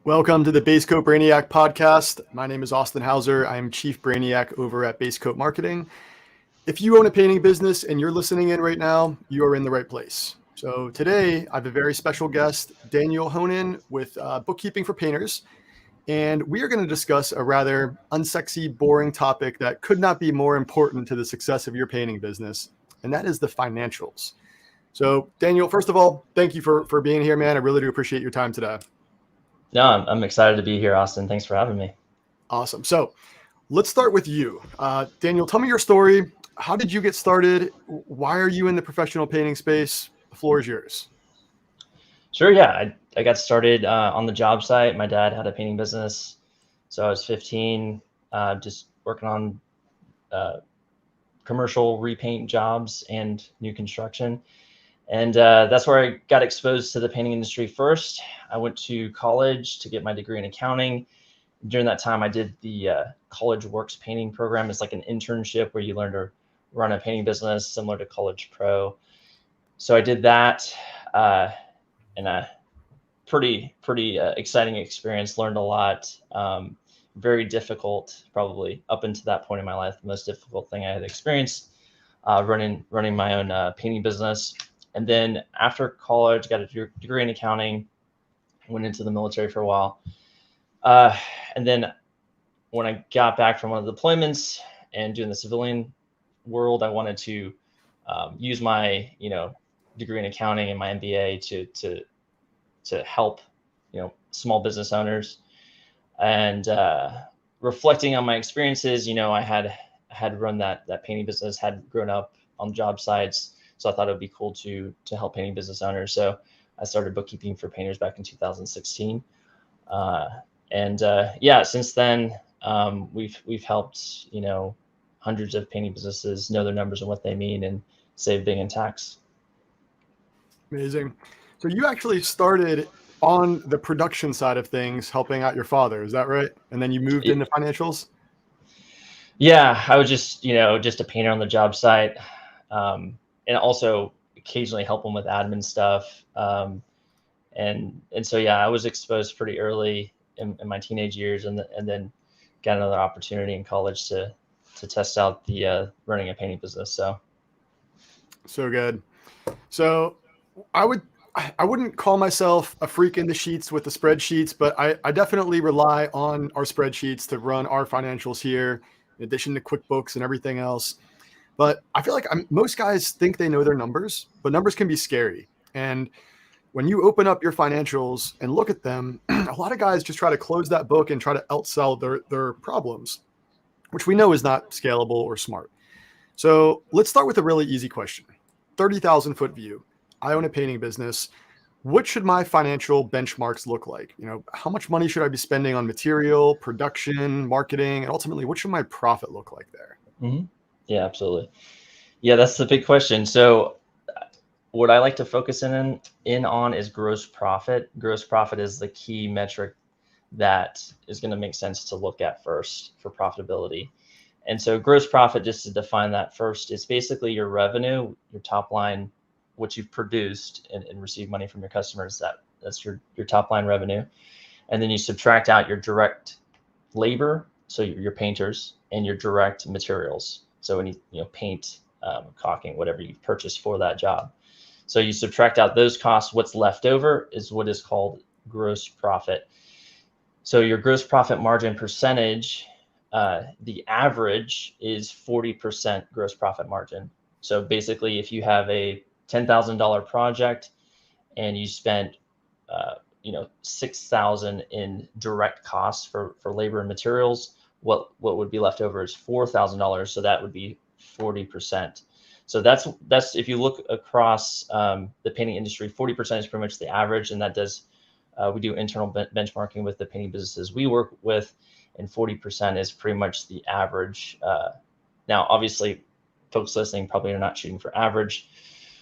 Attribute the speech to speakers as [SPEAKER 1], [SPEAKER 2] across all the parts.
[SPEAKER 1] Welcome to the Basecoat Brainiac podcast. My name is Austin Hauser. I am Chief Brainiac over at Basecoat Marketing. If you own a painting business and you're listening in right now, you are in the right place. So today I have a very special guest, Daniel Honan with Bookkeeping for Painters. And we are going to discuss a rather unsexy, boring topic that could not be more important to the success of your painting business, and that is the financials. So Daniel, first of all, thank you for being here, man. I really do appreciate your time today.
[SPEAKER 2] No, I'm excited to be here, Austin. Thanks for having me.
[SPEAKER 1] Awesome. So let's start with you. Daniel, tell me your story. How did you get started? Why are you in the professional painting space? The floor is yours.
[SPEAKER 2] Sure, yeah. I got started on the job site. My dad had a painting business. So I was 15, just working on commercial repaint jobs and new construction. And that's where I got exposed to the painting industry first. I went to college to get my degree in accounting. During that time, I did the College Works painting program. It's like an internship where you learn to run a painting business similar to College Pro. So I did that in a pretty exciting experience. Learned a lot. Very difficult, probably up until that point in my life, the most difficult thing I had experienced running my own painting business. And then after college, got a degree in accounting. Went into the military for a while. And then when I got back from one of the deployments and doing the civilian world, I wanted to use my degree in accounting and my MBA to help small business owners. And reflecting on my experiences, I had run that painting business, had grown up on job sites, so I thought it would be cool to help painting business owners. So I started Bookkeeping for Painters back in 2016. Since then, we've helped hundreds of painting businesses know their numbers and what they mean and save big in tax.
[SPEAKER 1] Amazing. So you actually started on the production side of things, helping out your father. Is that right? And then you moved into financials?
[SPEAKER 2] Yeah, I was just a painter on the job site, and also occasionally help them with admin stuff. And so I was exposed pretty early in my teenage years, and then got another opportunity in college to test out the running a painting business.
[SPEAKER 1] So good. So I wouldn't call myself a freak in the sheets with the spreadsheets, but I definitely rely on our spreadsheets to run our financials here, in addition to QuickBooks and everything else. But I feel like most guys think they know their numbers, but numbers can be scary. And when you open up your financials and look at them, a lot of guys just try to close that book and try to outsell their problems, which we know is not scalable or smart. So let's start with a really easy question. 30,000 foot view. I own a painting business. What should my financial benchmarks look like? How much money should I be spending on material, production, marketing, and ultimately, what should my profit look like there?
[SPEAKER 2] Mm-hmm. Yeah, absolutely. Yeah, that's the big question. So what I like to focus in on is gross profit. Gross profit is the key metric that is going to make sense to look at first for profitability. And so gross profit, just to define that first, is basically your revenue, your top line, what you've produced and received money from your customers. That's your top line revenue. And then you subtract out your direct labor, so your painters, and your direct materials. So any paint, caulking, whatever you've purchased for that job. So you subtract out those costs. What's left over is what is called gross profit. So your gross profit margin percentage, the average is 40% gross profit margin. So basically, if you have a $10,000 project and you spent $6,000 in direct costs for labor and materials, what would be left over is $4,000. So that would be 40%. So that's if you look across the painting industry, 40% is pretty much the average, and that does we do internal benchmarking with the painting businesses we work with, and 40% is pretty much the average. Now, obviously, folks listening probably are not shooting for average,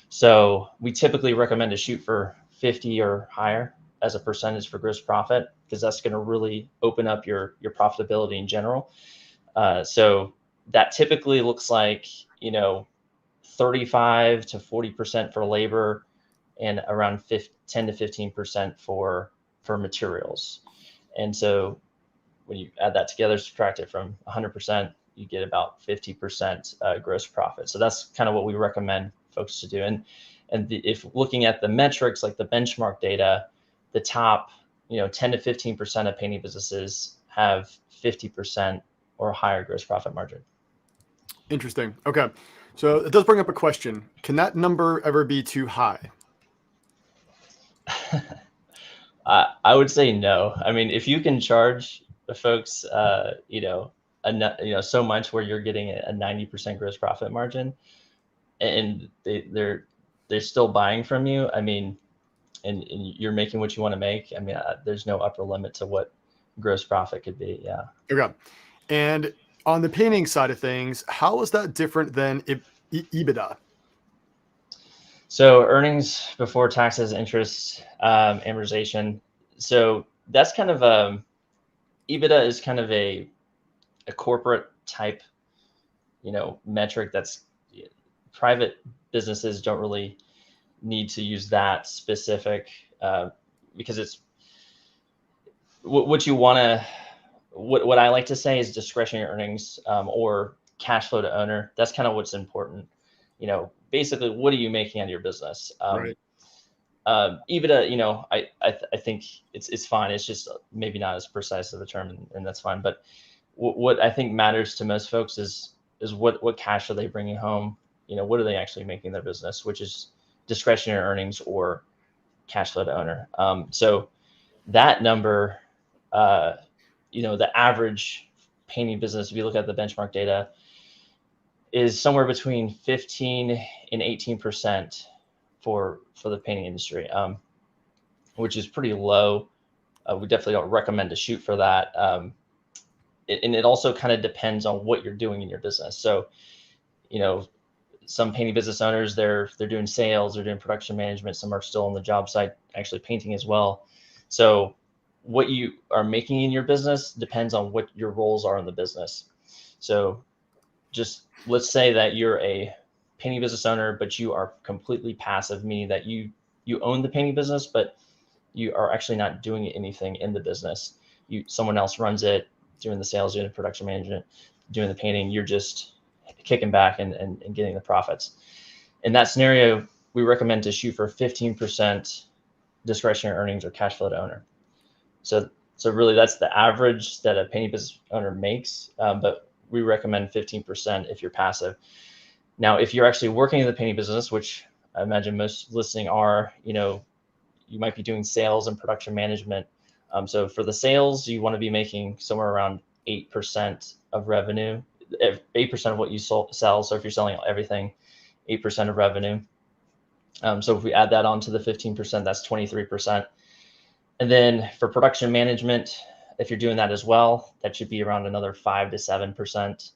[SPEAKER 2] so we typically recommend to shoot for 50 or higher as a percentage for gross profit, because that's going to really open up your profitability in general. So that typically looks like 35 to 40% for labor, and around 10 to 15% for materials. And so when you add that together, subtract it from 100%, you get about 50% gross profit. So that's kind of what we recommend folks to do. And if looking at the metrics, like the benchmark data, the top 10 to 15% of painting businesses have 50% or higher gross profit margin.
[SPEAKER 1] Interesting. Okay. So it does bring up a question. Can that number ever be too high?
[SPEAKER 2] I would say no. I mean, if you can charge the folks, so much where you're getting a 90% gross profit margin, and they're still buying from you. I mean, and you're making what you want to make. I mean, there's no upper limit to what gross profit could be. Yeah.
[SPEAKER 1] Okay. And on the painting side of things, how is that different than EBITDA?
[SPEAKER 2] So earnings before taxes, interest, amortization. So that's kind of EBITDA is kind of a corporate type, metric that's private businesses don't really need to use that specific because it's what you want to. What I like to say is discretionary earnings or cash flow to owner. That's kind of what's important. Basically, what are you making out of your business?
[SPEAKER 1] Right.
[SPEAKER 2] EBITDA, I think it's fine. It's just maybe not as precise of a term, and that's fine. But what I think matters to most folks is what cash are they bringing home? What are they actually making in their business, which is discretionary earnings or cash flow to owner. So that number, the average painting business, if you look at the benchmark data, is somewhere between 15 and 18% for the painting industry, which is pretty low. We definitely don't recommend to shoot for that. And it also kind of depends on what you're doing in your business. So, some painting business owners, they're doing sales, they're doing production management. Some are still on the job site, actually painting as well. So what you are making in your business depends on what your roles are in the business. So just let's say that you're a painting business owner, but you are completely passive, meaning that you own the painting business, but you are actually not doing anything in the business. Someone else runs it, doing the sales, doing the production management, doing the painting. You're just kicking back and getting the profits. In that scenario, we recommend to shoot for 15% discretionary earnings or cash flow to owner. So really that's the average that a painting business owner makes, but we recommend 15% if you're passive. Now, if you're actually working in the painting business, which I imagine most listening are, you might be doing sales and production management. So for the sales, you want to be making somewhere around 8% of revenue, 8% of what you sell. So if you're selling everything, 8% of revenue. So if we add that on to the 15%, that's 23%. And then for production management, if you're doing that as well, that should be around another 5 to 7%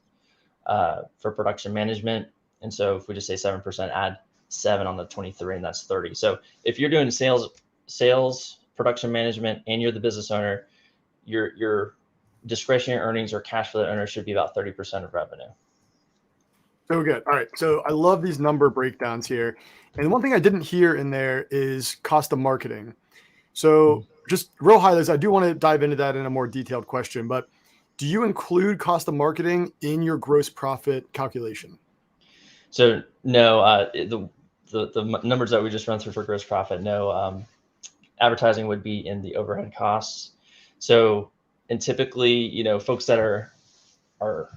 [SPEAKER 2] for production management. And so if we just say 7%, add 7 on the 23, and that's 30. So if you're doing sales, production management, and you're the business owner, your discretionary earnings or cash flow owner should be about 30% of revenue.
[SPEAKER 1] So good. All right. So I love these number breakdowns here. And one thing I didn't hear in there is cost of marketing. So just real highlights, I do want to dive into that in a more detailed question, but do you include cost of marketing in your gross profit calculation?
[SPEAKER 2] So no, the numbers that we just run through for gross profit, no, advertising would be in the overhead costs. So, and typically, folks that are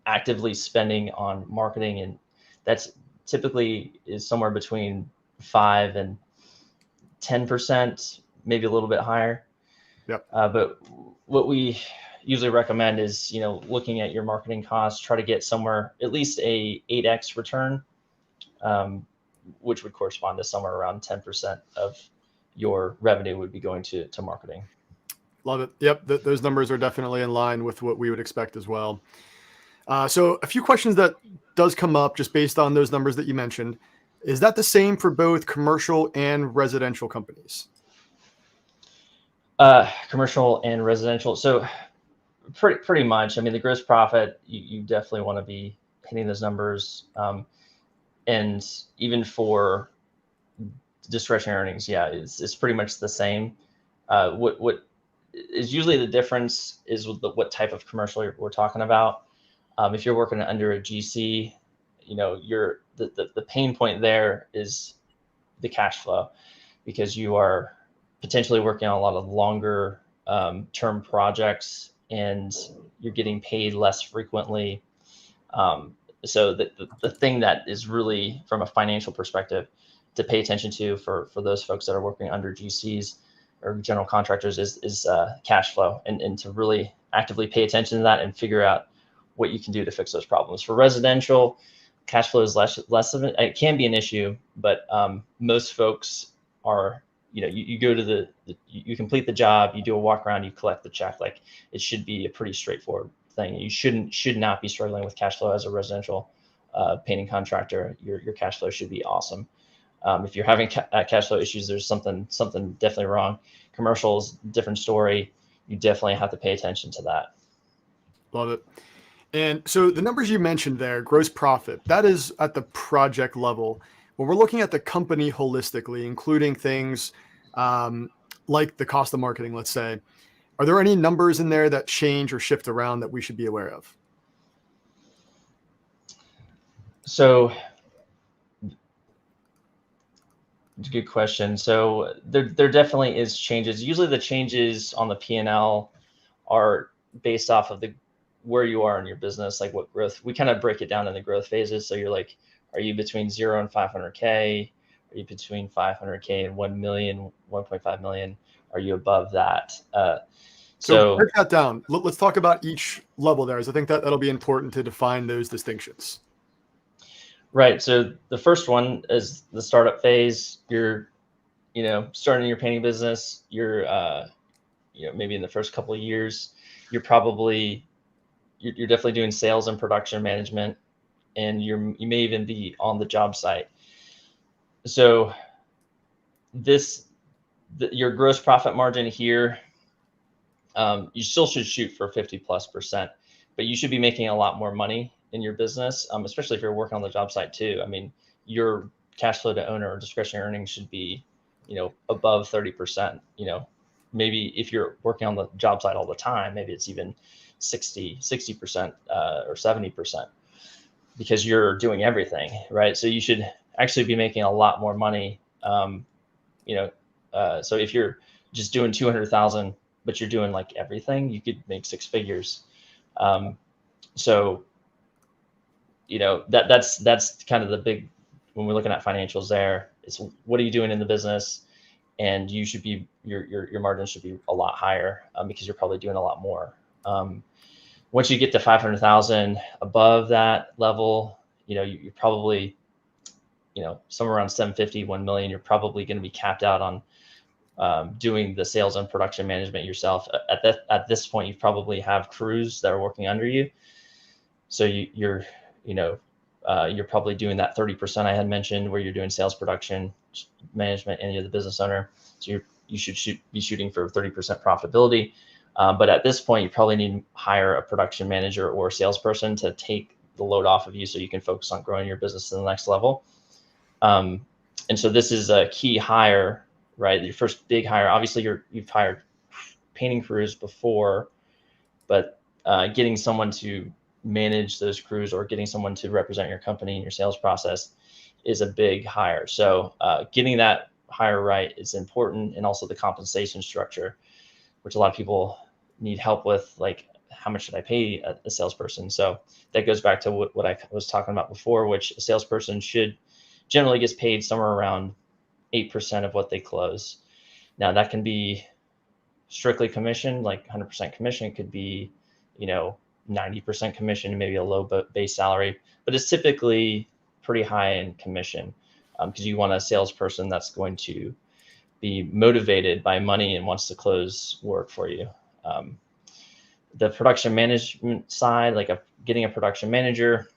[SPEAKER 2] actively spending on marketing, and that's typically is somewhere between 5 and 10%, maybe a little bit higher.
[SPEAKER 1] Yep.
[SPEAKER 2] But what we usually recommend is, looking at your marketing costs, try to get somewhere at least a 8x return, which would correspond to somewhere around 10% of your revenue would be going to marketing.
[SPEAKER 1] Love it. Yep. Those numbers are definitely in line with what we would expect as well. So a few questions that does come up just based on those numbers that you mentioned. Is that the same for both commercial and residential companies?
[SPEAKER 2] Commercial and residential. So pretty much. I mean, the gross profit, you definitely want to be hitting those numbers. And even for discretionary earnings, yeah, it's pretty much the same. What is usually the difference is with what type of commercial we're talking about. If you're working under a GC, the pain point there is the cash flow, because you are potentially working on a lot of longer term projects and you're getting paid less frequently. So the thing that is really, from a financial perspective, to pay attention to for those folks that are working under GCs or general contractors is cash flow, and to really actively pay attention to that and figure out what you can do to fix those problems. For residential, cash flow is less of it can be an issue, but most folks are, you go to you complete the job, you do a walk around, you collect the check. Like, it should be a pretty straightforward thing. You should not be struggling with cash flow as a residential painting contractor. Your cash flow should be awesome. If you're having cash flow issues, there's something definitely wrong. Commercials, different story. You definitely have to pay attention to that.
[SPEAKER 1] Love it. And so the numbers you mentioned there, gross profit, that is at the project level. When we're looking at the company holistically, including things like the cost of marketing, let's say, are there any numbers in there that change or shift around that we should be aware of?
[SPEAKER 2] So it's a good question. So there definitely is changes. Usually the changes on the P&L are based off of where you are in your business, like what growth. We kind of break it down in the growth phases. So you're like, are you between 0 and 500K? Are you between 500K and 1 million, 1.5 million? Are you above that?
[SPEAKER 1] So break that down. Let's talk about each level there, as I think that'll be important to define those distinctions.
[SPEAKER 2] Right. So the first one is the startup phase. You're, starting your painting business. You're, maybe in the first couple of years, you're definitely doing sales and production management, and you may even be on the job site. So your gross profit margin here, you still should shoot for 50+%, but you should be making a lot more money in your business, especially if you're working on the job site too. I mean, your cash flow to owner or discretionary earnings should be, above 30%. Maybe if you're working on the job site all the time, maybe it's even 60% or 70%, because you're doing everything, right? So you should actually be making a lot more money. So if you're just doing 200,000, but you're doing like everything, you could make 6 figures. So that's kind of the big, when we're looking at financials there, it's what are you doing in the business, and you should be, your margin should be a lot higher, because you're probably doing a lot more. Once you get to 500,000, above that level, you're probably, somewhere around 750, 1 million, you're probably going to be capped out on doing the sales and production management yourself. At this point, you probably have crews that are working under you. So you're probably doing that 30% I had mentioned, where you're doing sales, production, management, and you're the business owner. So you should be shooting for 30% profitability. But at this point, you probably need to hire a production manager or a salesperson to take the load off of you, so you can focus on growing your business to the next level. And so this is a key hire, right? Your first big hire. Obviously, you've hired painting crews before, but getting someone to manage those crews or getting someone to represent your company in your sales process is a big hire. So getting that hire right is important, and also the compensation structure, which a lot of people need help with, like, how much should I pay a salesperson? So that goes back to what I was talking about before, which a salesperson generally gets paid somewhere around 8% of what they close. Now that can be strictly commission, like 100% commission. It could be, 90% commission and maybe a low base salary, but it's typically pretty high in commission, because you want a salesperson that's going to be motivated by money and wants to close work for you. The production management side, like getting a production manager,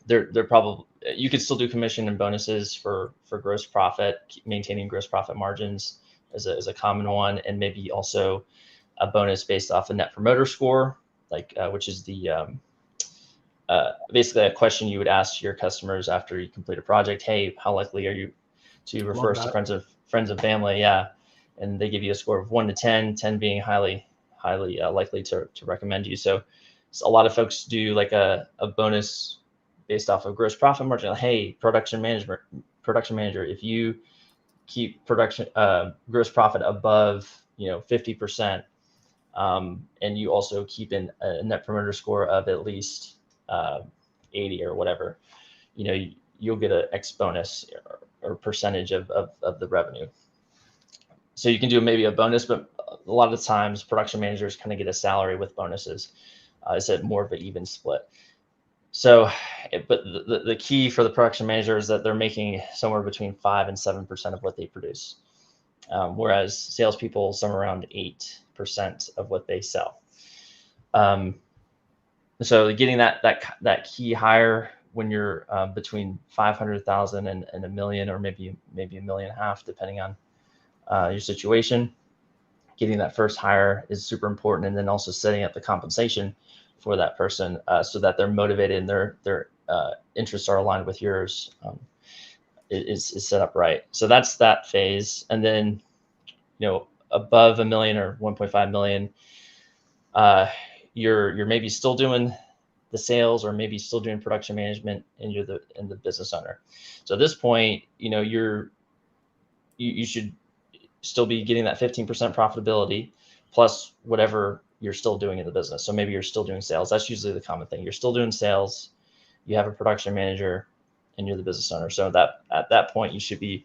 [SPEAKER 2] they're probably, you could still do commission and bonuses for gross profit. Maintaining gross profit margins is a common one, and maybe also a bonus based off a net promoter score, like which is the basically a question you would ask your customers after you complete a project. Hey, how likely are you to refer us to friends and family? Yeah. and they give you a score of 1 to 10, 10 being highly likely to recommend you. So a lot of folks do like a bonus based off of gross profit margin. Hey, production manager, if you keep production gross profit above 50%, and you also keep in a net promoter score of at least 80 or whatever, you'll get an X bonus or percentage of the revenue. So you can do maybe a bonus, but a lot of the times production managers kind of get a salary with bonuses. It's more of an even split. So, but the key for the production manager is that they're making somewhere between 5 and 7% of what they produce, whereas salespeople somewhere around 8% of what they sell. So getting that key higher when you're between 500,000 and $1 million, or maybe $1.5 million, depending on your situation. Getting that first hire is super important, and then also setting up the compensation for that person so that they're motivated and their interests are aligned with yours. Is set up right. So that's that phase, and then above $1 million or 1.5 million, you're maybe still doing the sales, or maybe still doing production management, and you're the business owner. So at this point, you should still be getting that 15% profitability plus whatever you're still doing in the business. So maybe you're still doing sales. That's usually the common thing. You're still doing sales, you have a production manager, and you're the business owner. So that at that point, you should be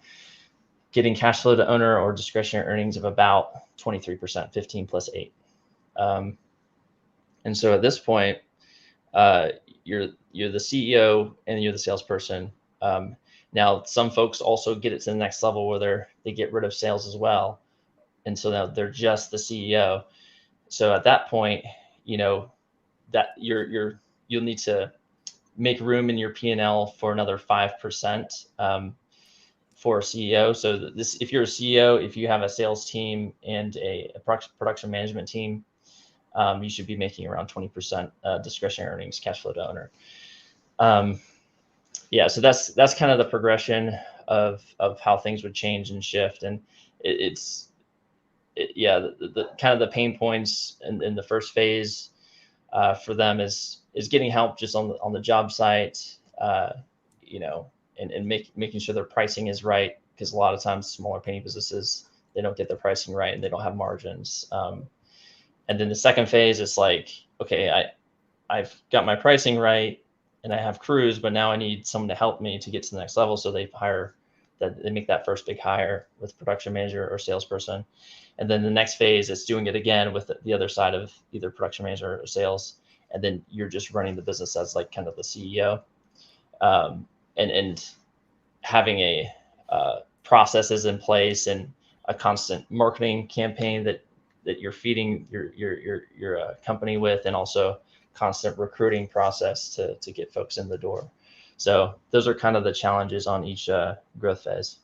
[SPEAKER 2] getting cash flow to owner or discretionary earnings of about 23%, 15 plus 8. And so at this point, you're the CEO and you're the salesperson. Now, some folks also get it to the next level where they get rid of sales as well, and so now they're just the CEO. So at that point, that you'll need to make room in your P&L for another 5% for a CEO. So if you're a CEO, if you have a sales team and a production management team, you should be making around 20% discretionary earnings, cash flow to owner. So that's kind of the progression of how things would change and shift. And the kind of the pain points in the first phase for them is getting help just on the job site, and making sure their pricing is right, because a lot of times smaller painting businesses, they don't get their pricing right and they don't have margins. And then the second phase is like, okay, I've got my pricing right and I have crews, but now I need someone to help me to get to the next level. So they make that first big hire with production manager or salesperson. And then the next phase is doing it again with the other side of either production manager or sales. And then you're just running the business as like kind of the CEO, and having a processes in place and a constant marketing campaign that you're feeding your company with, and also constant recruiting process to get folks in the door. So those are kind of the challenges on each growth phase.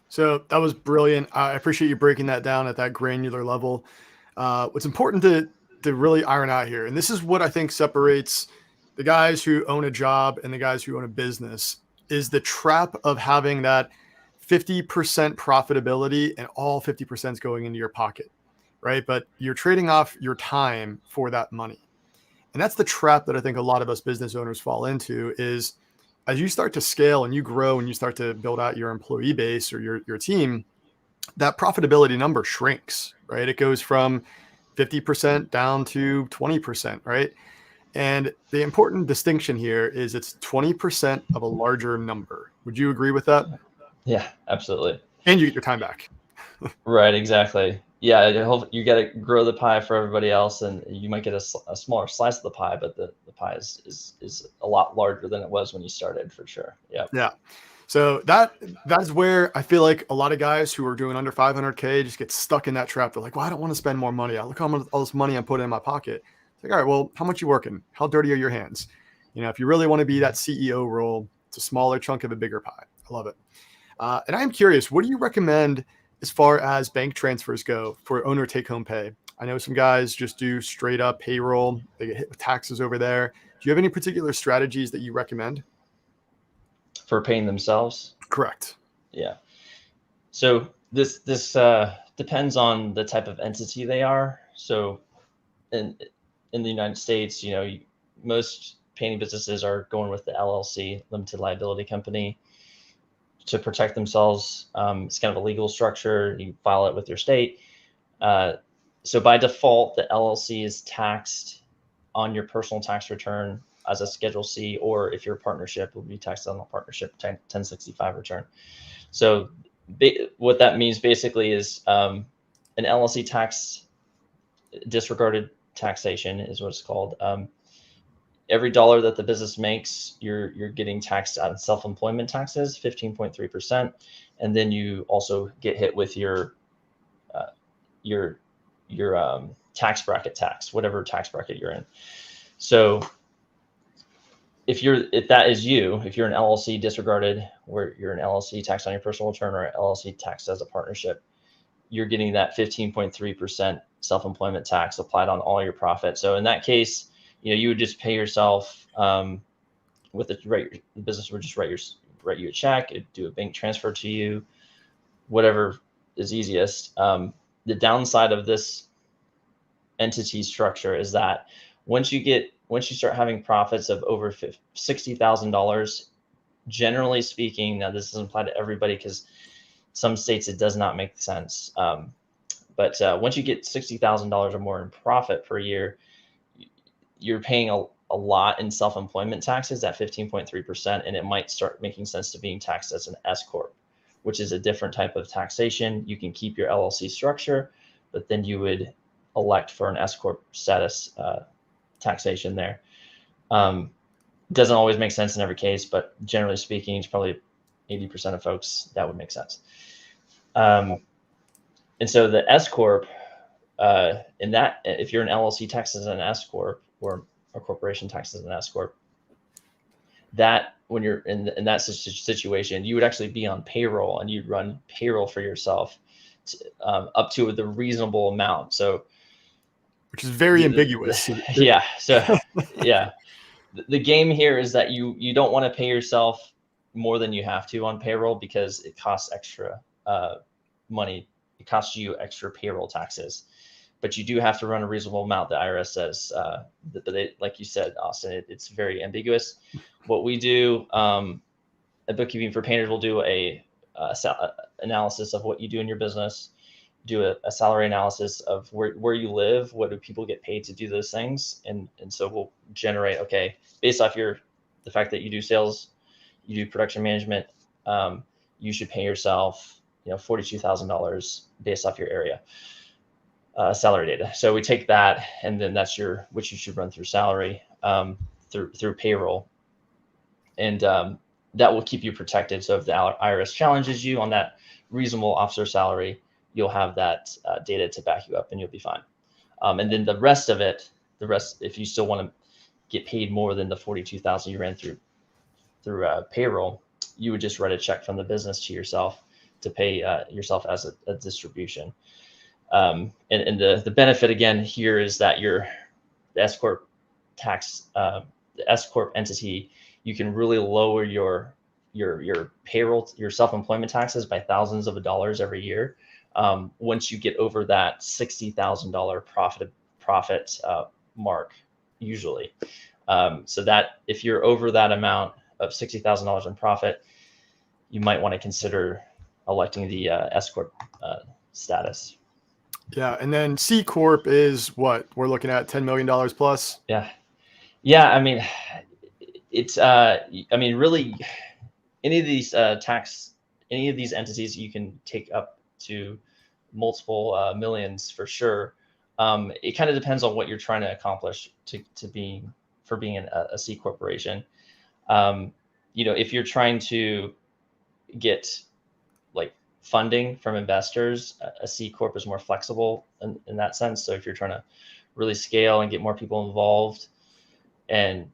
[SPEAKER 1] So that was brilliant. I appreciate you breaking that down at that granular level. What's important to really iron out here, and this is what I think separates the guys who own a job and the guys who own a business, is the trap of having that 50% profitability and all 50% is going into your pocket, right? But you're trading off your time for that money. And that's the trap that I think a lot of us business owners fall into, is as you start to scale and you grow and you start to build out your employee base or your team, that profitability number shrinks, right? It goes from 50% down to 20%, right? And the important distinction here is it's 20% of a larger number. Would you agree with that?
[SPEAKER 2] Yeah, absolutely.
[SPEAKER 1] And you get your time back.
[SPEAKER 2] Right, exactly. Yeah, you got to grow the pie for everybody else, and you might get a smaller slice of the pie, but the pie is a lot larger than it was when you started, for sure. Yeah.
[SPEAKER 1] Yeah. So that's where I feel like a lot of guys who are doing under 500K just get stuck in that trap. They're like, well, I don't want to spend more money. Look how much all this money I'm putting in my pocket. It's like, all right, well, how much you working? How dirty are your hands? If you really want to be that CEO role, it's a smaller chunk of a bigger pie. I love it. And I'm curious, what do you recommend as far as bank transfers go for owner take-home pay? I know some guys just do straight up payroll. They get hit with taxes over there. Do you have any particular strategies that you recommend?
[SPEAKER 2] For paying themselves?
[SPEAKER 1] Correct.
[SPEAKER 2] Yeah. So this depends on the type of entity they are. So in the United States, most painting businesses are going with the LLC, limited liability company, to protect themselves. It's kind of a legal structure. You file it with your state. So by default, the LLC is taxed on your personal tax return as a Schedule C, or if you're a partnership, it will be taxed on a partnership 1065 return. So what that means basically is an LLC tax, disregarded taxation is what it's called. Every dollar that the business makes, you're getting taxed on self-employment taxes, 15.3%, and then you also get hit with your tax bracket tax, whatever tax bracket you're in. So if that is you, if you're an LLC disregarded, where you're an LLC taxed on your personal return or LLC taxed as a partnership, you're getting that 15.3% self-employment tax applied on all your profit. So in that case, you would just pay yourself with the business would just write you a check, it'd do a bank transfer to you, whatever is easiest. The downside of this entity structure is that once you start having profits of over $60,000, generally speaking, now this doesn't apply to everybody because some states it does not make sense. But once you get $60,000 or more in profit per year, you're paying a lot in self-employment taxes at 15.3%, and it might start making sense to being taxed as an S corp, which is a different type of taxation. You can keep your LLC structure, but then you would elect for an S corp status taxation there. Doesn't always make sense in every case, but generally speaking, it's probably 80% of folks that would make sense. And so the S corp, in that, if you're an LLC taxed as an S corp, or a corporation taxed as an S corp, that when you're in that situation, you would actually be on payroll, and you'd run payroll for yourself up to the reasonable amount. So,
[SPEAKER 1] which is very ambiguous.
[SPEAKER 2] Yeah. So, yeah, the game here is that you don't want to pay yourself more than you have to on payroll, because it costs extra money. It costs you extra payroll taxes, but you do have to run a reasonable amount. The IRS says, but like you said, Austin, it's very ambiguous. What we do at Bookkeeping for Painters, we'll do a analysis of what you do in your business, do a salary analysis of where you live, what do people get paid to do those things, and so we'll generate, okay, based off the fact that you do sales, you do production management, you should pay yourself $42,000 based off your area salary data. So we take that, and then that's which you should run through salary, through payroll, and that will keep you protected. So if the IRS challenges you on that reasonable officer salary, you'll have that data to back you up, and you'll be fine. And then the rest, if you still want to get paid more than the $42,000 you ran through payroll, you would just write a check from the business to yourself to pay yourself as a distribution. And the benefit again here is that the S corp tax, the S corp entity, you can really lower your payroll, your self-employment taxes by thousands of dollars every year. Once you get over that $60,000 profit mark, usually. So that if you're over that amount of $60,000 in profit, you might want to consider electing the S corp status.
[SPEAKER 1] Yeah, and then C corp is what we're looking at, $10 million plus.
[SPEAKER 2] Yeah. I mean, it's really, any of these entities you can take up to multiple millions for sure. It kind of depends on what you're trying to accomplish for being a C corporation. If you're trying to get like funding from investors, a C corp is more flexible in that sense. So if you're trying to really scale and get more people involved and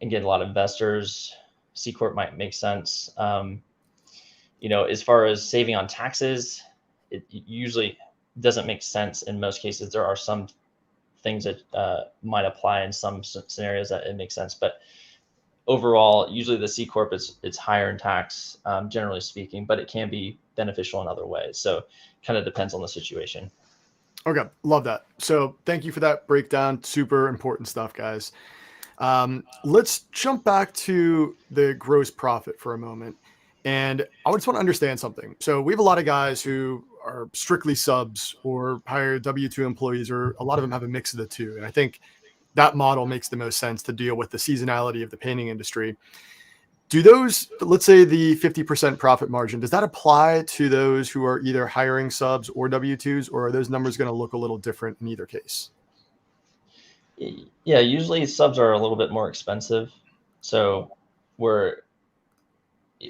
[SPEAKER 2] get a lot of investors, C corp might make sense. As far as saving on taxes, it usually doesn't make sense in most cases. There are some things that might apply in some scenarios that it makes sense, but overall, usually the C corp it's higher in tax, generally speaking, but it can be beneficial in other ways. So kind of depends on the situation.
[SPEAKER 1] Okay, love that. So thank you for that breakdown. Super important stuff, guys. Let's jump back to the gross profit for a moment. And I just want to understand something. So we have a lot of guys who are strictly subs or hire W-2 employees, or a lot of them have a mix of the two. And I think that model makes the most sense to deal with the seasonality of the painting industry. Do those, let's say the 50% profit margin, does that apply to those who are either hiring subs or W-2s, or are those numbers going to look a little different in either case?
[SPEAKER 2] Yeah, usually subs are a little bit more expensive. So we're,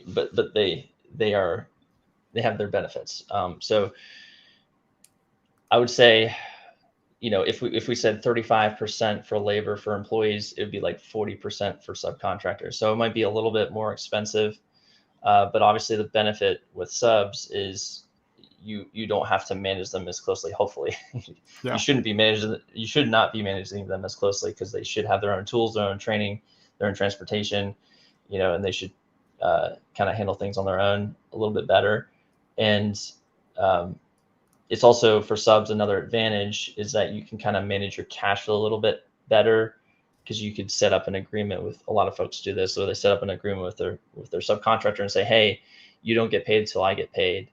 [SPEAKER 2] but they are, they have their benefits. So I would say, if we said 35% for labor for employees, it would be like 40% for subcontractors. So it might be a little bit more expensive, but obviously the benefit with subs is you don't have to manage them as closely. Hopefully,
[SPEAKER 1] Yeah.
[SPEAKER 2] you should not be managing them as closely, because they should have their own tools, their own training, their own transportation, and they should kind of handle things on their own a little bit better. And um, it's also, for subs, another advantage is that you can kind of manage your cash flow a little bit better, because you could set up an agreement with, a lot of folks do this, so they set up an agreement with their subcontractor and say, hey, you don't get paid until I get paid.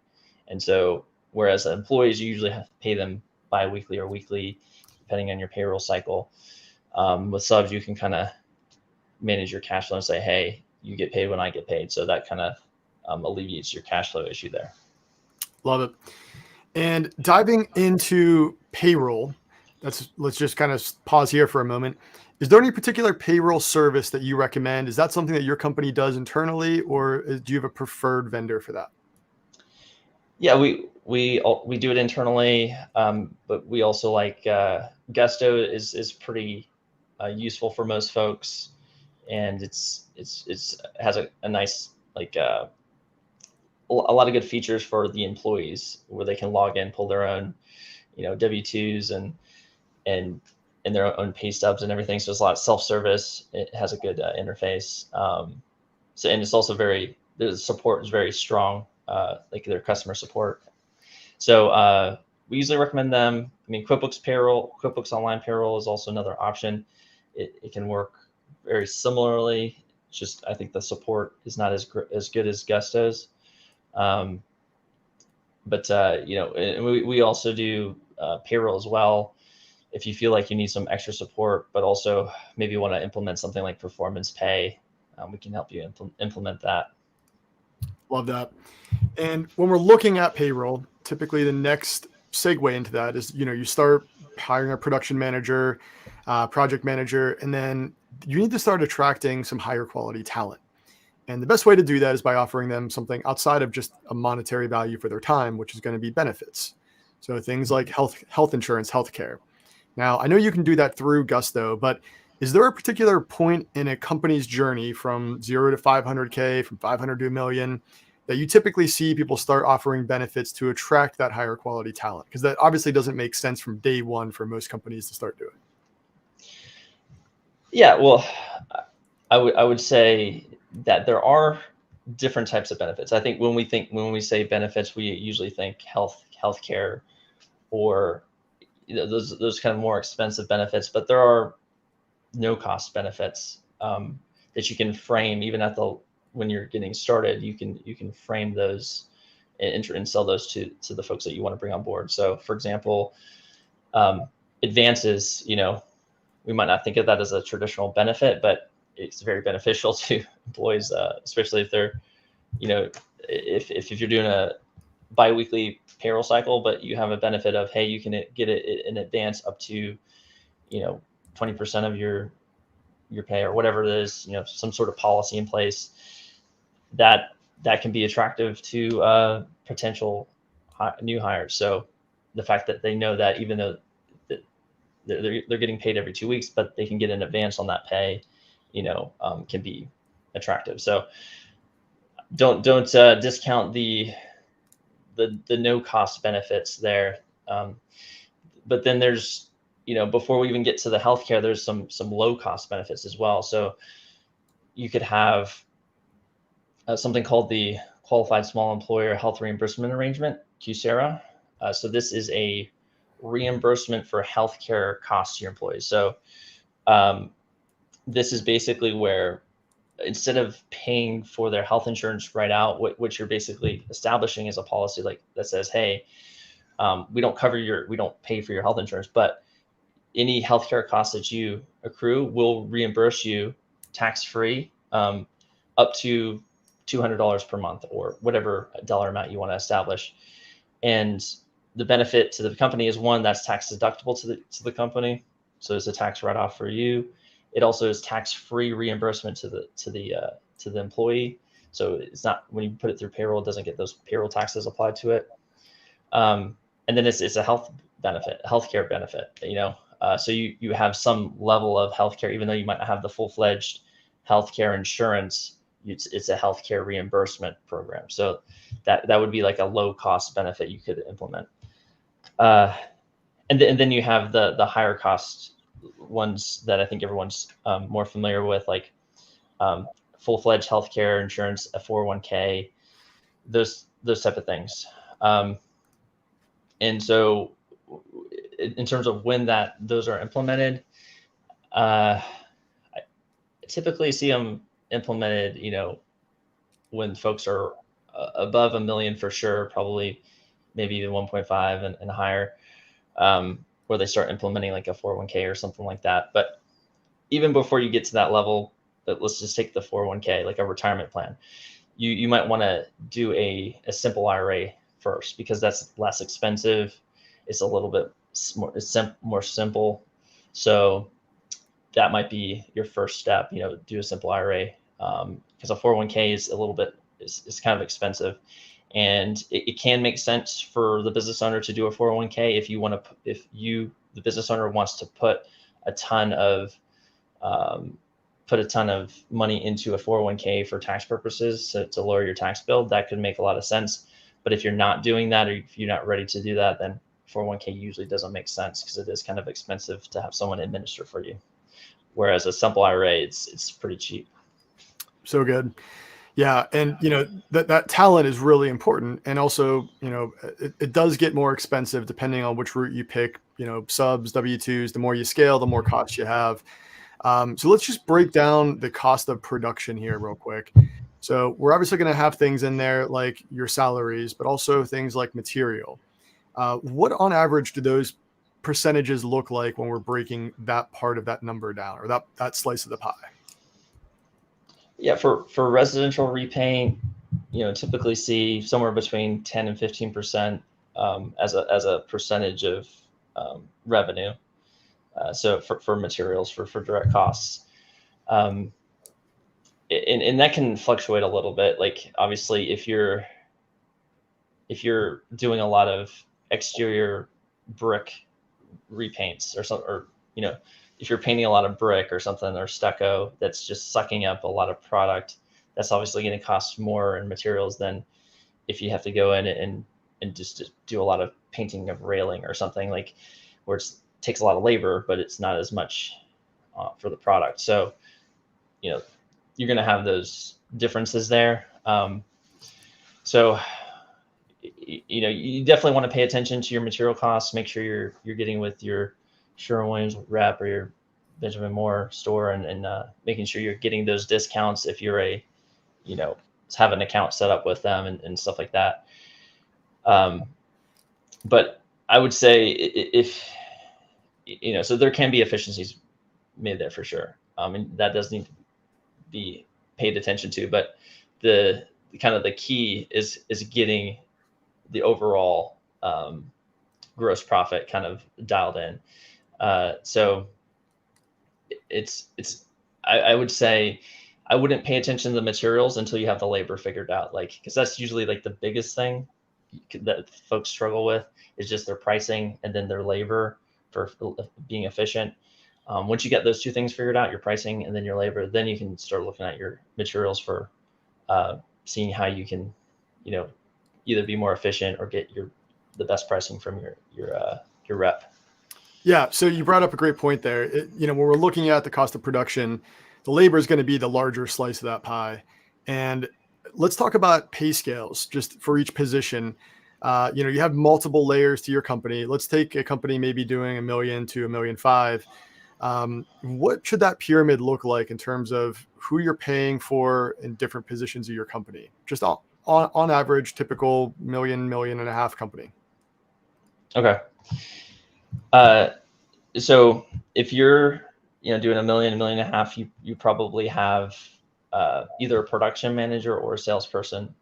[SPEAKER 2] And so whereas employees, you usually have to pay them bi-weekly or weekly, depending on your payroll cycle. With subs, you can kind of manage your cash flow and say, hey, you get paid when I get paid. So that kind of alleviates your cash flow issue there.
[SPEAKER 1] Love it. And diving into payroll, let's just kind of pause here for a moment. Is there any particular payroll service that you recommend? Is that something that your company does internally, or do you have a preferred vendor for that?
[SPEAKER 2] Yeah, we do it internally, but we also like Gusto is pretty useful for most folks, and it's has a nice, like a lot of good features for the employees, where they can log in, pull their own W-2s and their own pay stubs and everything. So it's a lot of self-service. It has a good interface. So, and it's also the support is very strong, like their customer support. So we usually recommend them. I mean, QuickBooks Online Payroll is also another option. It can work very similarly. Just, I think the support is not as good as Gusto's. But we also do payroll as well, if you feel like you need some extra support, but also maybe want to implement something like performance pay. We can help you implement that.
[SPEAKER 1] Love that. And when we're looking at payroll, typically the next segue into that is, you start hiring a production manager, project manager, and then you need to start attracting some higher quality talent. And the best way to do that is by offering them something outside of just a monetary value for their time, which is going to be benefits. So things like health insurance, healthcare. Now, I know you can do that through Gusto, but is there a particular point in a company's journey from 0 to 500K, from 500 to a million, that you typically see people start offering benefits to attract that higher quality talent? Because that obviously doesn't make sense from day one for most companies to start doing.
[SPEAKER 2] Yeah, well, I would say that there are different types of benefits. I think when we say benefits, we usually think healthcare, or those kind of more expensive benefits. But there are no cost benefits that you can frame, even when you're getting started. You can frame those and sell those to the folks that you want to bring on board. So, for example, advances, we might not think of that as a traditional benefit, but it's very beneficial to employees, especially if they're, if you're doing a biweekly payroll cycle, but you have a benefit of, hey, you can get it in advance up to 20% of your pay, or whatever it is, some sort of policy in place that can be attractive to potential new hires. So the fact that they know that, even though they're getting paid every 2 weeks, but they can get an advance on that pay, can be attractive. So don't discount the no cost benefits there. But then there's, before we even get to the healthcare, there's some low cost benefits as well. So you could have something called the Qualified Small Employer Health Reimbursement Arrangement, QSERA. So this is a reimbursement for healthcare costs to your employees. So um, this is basically where instead of paying for their health insurance right out, what you're basically establishing is a policy like that says, hey, we don't pay for your health insurance, but any healthcare costs that you accrue will reimburse you tax-free up to $200 per month or whatever dollar amount you want to establish. And the benefit to the company is, one, that's tax deductible to the company, so it's a tax write-off for you. It also is tax-free reimbursement to the employee. So it's not, when you put it through payroll, it doesn't get those payroll taxes applied to it. And then it's a healthcare benefit. So you have some level of healthcare, even though you might not have the full-fledged healthcare insurance. It's a healthcare reimbursement program. So that would be like a low-cost benefit you could implement. And then you have the higher cost ones that I think everyone's more familiar with, like full-fledged healthcare insurance, a 401k, those type of things. And so in terms of when those are implemented, I typically see them implemented, when folks are above $1 million for sure, probably maybe even 1.5 and higher, where they start implementing like a 401k or something like that. But even before you get to that level, let's just take the 401k, like a retirement plan. You might want to do a simple IRA first, because that's less expensive. It's a little bit more simple. So that might be your first step, do a simple IRA, because a 401k is is kind of expensive. And it can make sense for the business owner to do a 401k if the business owner wants to put a ton of money into a 401k for tax purposes, to lower your tax bill. That could make a lot of sense. But if you're not doing that, or if you're not ready to do that, then 401k usually doesn't make sense, because it is kind of expensive to have someone administer for you. Whereas a simple IRA, it's pretty cheap.
[SPEAKER 1] So good. Yeah. And, that talent is really important. And also, it does get more expensive depending on which route you pick, subs, W-2s, the more you scale, the more costs you have. So let's just break down the cost of production here real quick. So we're obviously going to have things in there like your salaries, but also things like material. What on average do those percentages look like when we're breaking that part of that number down, or that slice of the pie?
[SPEAKER 2] Yeah, for residential repaint, typically see somewhere between 10 and 15% as a percentage of revenue. So for materials, for direct costs. And that can fluctuate a little bit. Like, obviously, if you're doing a lot of exterior brick repaints or if you're painting a lot of brick or something, or stucco, that's just sucking up a lot of product, that's obviously going to cost more in materials than if you have to go in and just do a lot of painting of railing or something, like where it takes a lot of labor, but it's not as much for the product. So, you're going to have those differences there. So, you definitely want to pay attention to your material costs. Make sure you're getting with your Sherwin-Williams rep or your Benjamin Moore store, and making sure you're getting those discounts if you're have an account set up with them and stuff like that. But I would say if so there can be efficiencies made there for sure. And that does need to be paid attention to, but the kind of the key is getting the overall gross profit kind of dialed in. So I would say I wouldn't pay attention to the materials until you have the labor figured out, because that's usually like the biggest thing that folks struggle with, is just their pricing and then their labor for being efficient. Once you get those two things figured out, your pricing and then your labor, then you can start looking at your materials for seeing how you can, either be more efficient or get the best pricing from your rep.
[SPEAKER 1] Yeah. So you brought up a great point there. When we're looking at the cost of production, the labor is going to be the larger slice of that pie. And let's talk about pay scales just for each position. You have multiple layers to your company. Let's take a company maybe doing $1 million to $1.5 million. What should that pyramid look like in terms of who you're paying for in different positions of your company? Just on average, typical million and a half company.
[SPEAKER 2] Okay. So if you're doing $1 million, $1.5 million, you probably have either a production manager or a salesperson,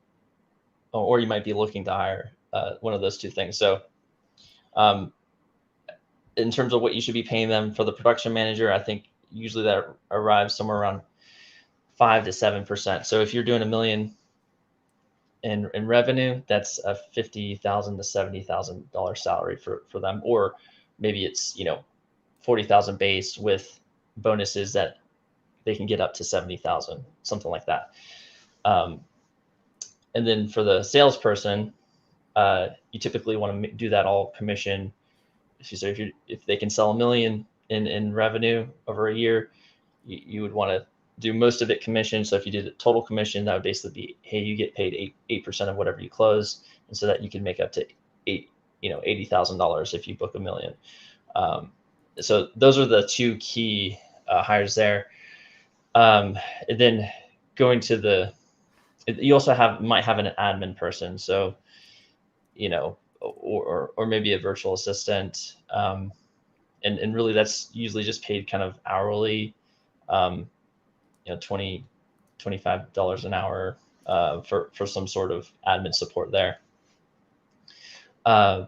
[SPEAKER 2] or you might be looking to hire one of those two things. So in terms of what you should be paying them for the production manager, I think usually that arrives somewhere around 5 to 7%. So if you're doing $1 million in revenue, that's a $50,000 to $70,000 salary for them, or maybe it's 40,000 base with bonuses that they can get up to 70,000, something like that. And then for the salesperson, you typically want to do that all commission. If they can sell $1 million in revenue over a year, you would want to do most of it commission. So if you did a total commission, that would basically be, hey, you get paid 8% of whatever you close, and so that you can make up to $80,000 if you book $1 million. So those are the two key hires there. And then going to you also might have an admin person. So, or maybe a virtual assistant. And really that's usually just paid kind of hourly, $20, $25 an hour for some sort of admin support there. And